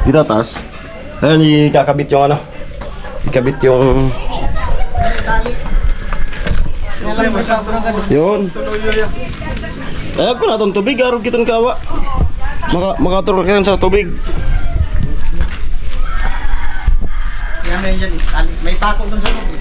Dito taas. Ayun, ikakabit yung ano. Ikabit yung... Yun. Ayaw ko na itong tubig. Araw kitang kawa. Makaturok ka sa tubig. Yan na yun. May pako dun sa tubig.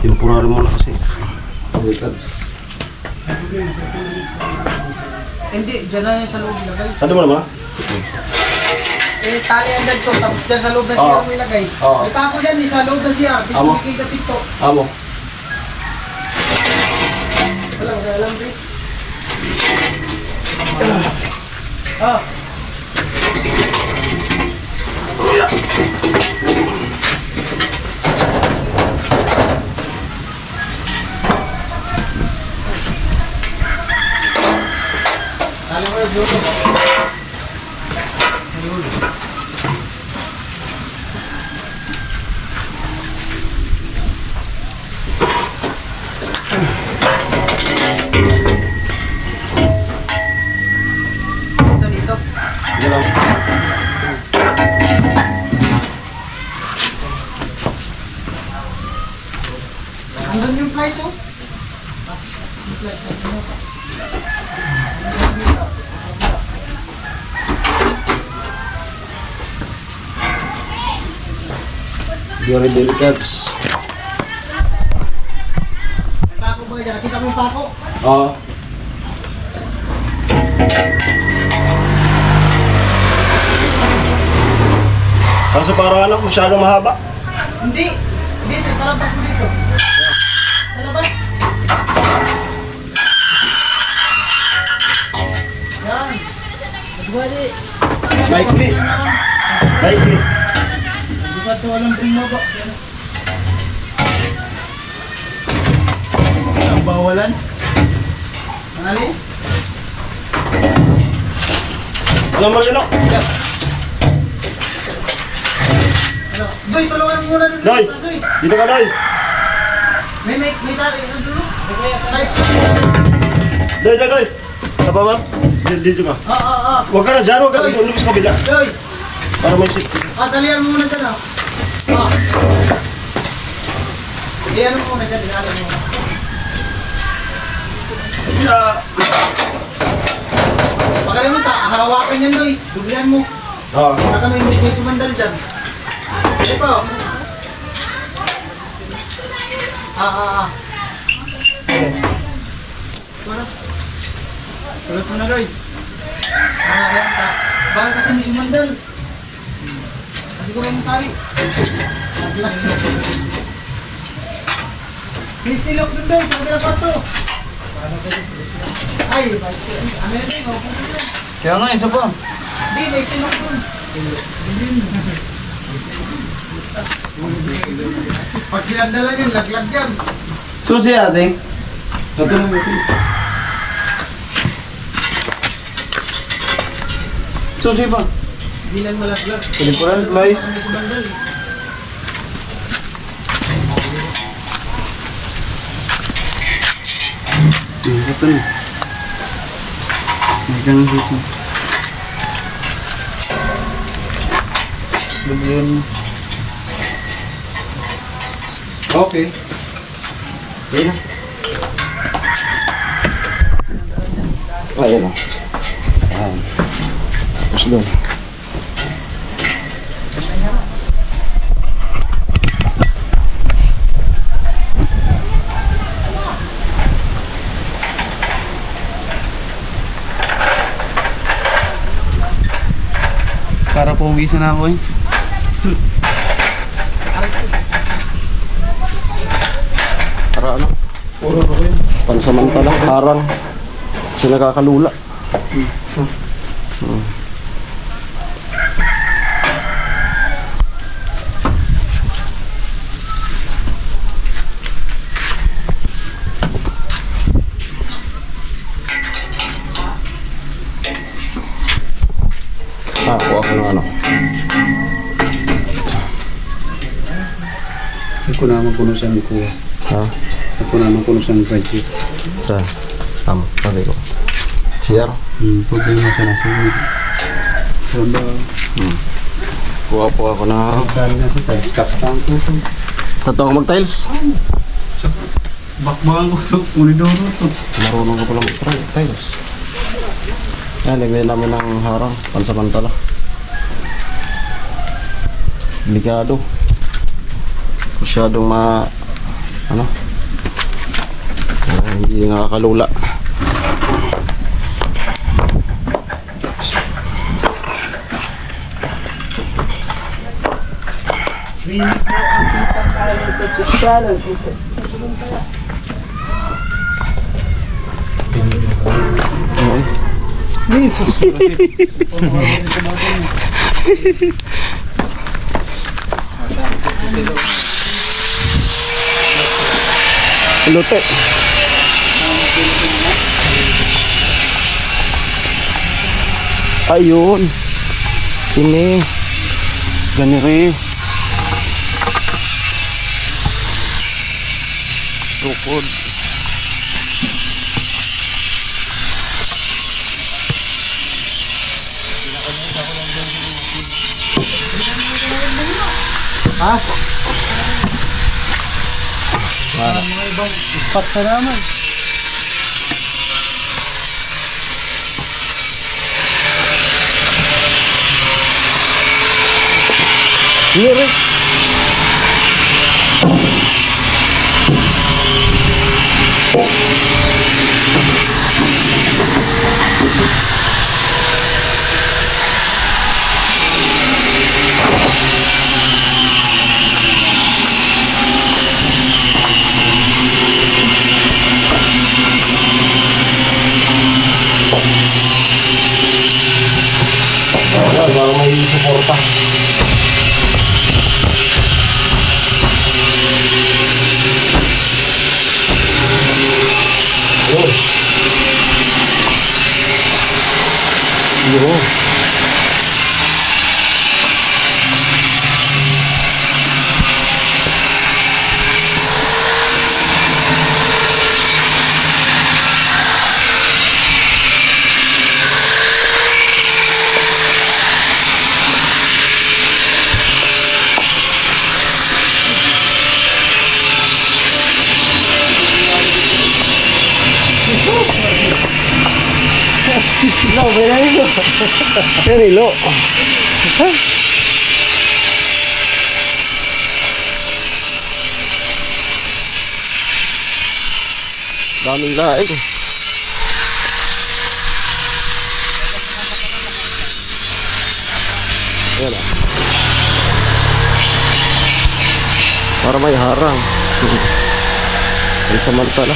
Temporary muna kasi. Hindi, dyan na yan sa loob ilagay. Ano mo naman? Eh, tali yan dyan to. Tapos dyan sa loob na siya mo ilagay. May pako yan, sa loob na siya. Amo. Bigay ka tito. Amo. Wala alam rin. Ah. Tali mo yung dulo. Dito. Yan lang. Hanggang yung price oh. Very delicate. May pako ba dyan? Nakita mo yung pako? Oo. Kasi parang ano, masyadong mahaba. Hindi. Dito, palabas mo dito. Sa labas. Yan. Nagwali. Maikli. Maikli. Di ba ito walang bumaba? Ang bawalan. Ang alin? Alam mo rin ako. Ano? Doy, tulungan mo muna dun. Doy! Doy. Dito ka, Doy! May tali. Ano dulo? Nice. Doy, Doy, Doy! Sa baba? Dito ka. Huwag ka na dyan, huwag ka dito. Lumos sa kabila. Doy. Para may safety. Talihan mo muna dyan ah. Talihan mo muna dyan. Talihan mo. Pag alam mo ta, hawakan yan Doy. Dublihan mo. Oo. Baka may sumandal dyan. Sige po. Tulot mo na Doy. Ayan ta. Baka kasi may sumandal. Kasi ko lang tali. May stilok dun Doy. Sa kabila kwarto. Ay, ano yan Doy? Kaya nga, isa pa. Hindi, may stilok dun. Pag sinandalan yan, laglag yan. Susi ate. Natulong mo ito. Susi pa. Hindi lang malaglag. Temporal plies. May sumandal. Ito rin. May ganun dito. Dubyan. Okay. Ayun na. Ayun na. Ayan. Tapos doon. Para pugisan na ako eh. Para ano? Pansamantalang harang. Kasi nakakalula. Kuha ko ng ano. Ako naman kunusan ko. Ha? Ako naman kunusan ko. Saan? Tama, sabi ko. CR? Problema sa nasunod. Trabaho. Kuha po ako na... Saan na siya? Skaptang ko. Tatawag ko mag-tiles. Bakbakan ko sa Unidoro to. Marunong ko pala mag-tiles. Yan, nagmay namin ng harang. Pansamantala. Delikado. Masyadong ano? Hindi nakakalula. Lute. Ayun. Ini. Ganiri. Tukod. Ha? Mga ibang spot na naman. Here. Baru may suporta. Yo. No, wala nito. Perilo. Daming laing. Ayan ah. Para may harang. Ay samantala.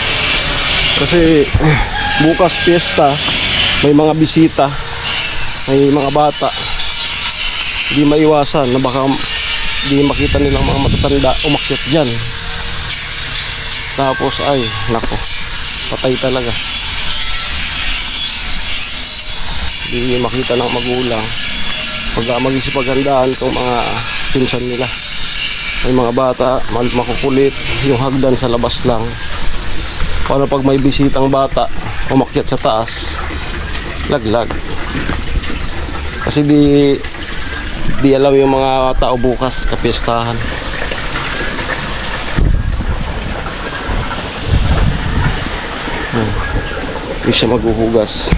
Kasi bukas piyesta, may mga bisita, may mga bata. Hindi maiwasan na baka hindi makita nilang mga matatanda umakyat dyan. Tapos ay nako, patay talaga. Hindi makita ng magulang pag magsipaghandaan itong mga pinsan nila. May mga bata makukulit, yung hagdan sa labas lang. Paano pag may bisitang bata umakyat sa taas, laglag. Kasi di alam yung mga tao bukas kapiestahan. Hindi siya maghuhugas.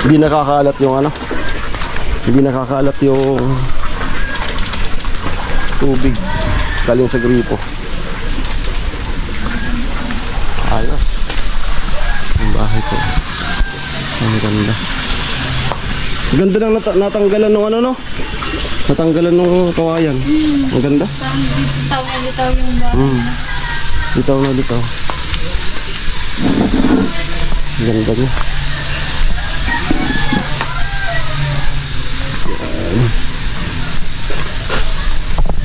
Hindi nakakalat yung ano, hindi nakakalat yung tubig galing sa gripo. Ayos ang bahay ko. Ang ganda. Ang ganda ng natanggalan ng ano, no? Natanggalan ng kawayan. Ang ganda. Litaw na litaw yung bahay. Litaw na litaw. Ang ganda niya.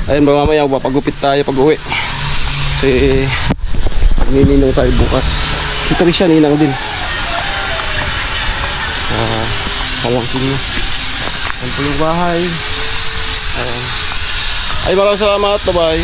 Ayun ba, mamaya papagupit tayo pag uwi. Kasi magnininaw tayo bukas. Si Trisha, ninang din. Pamangkin niya. Yan po yung bahay. Ayan. Ay, maraming salamat. Bye-bye.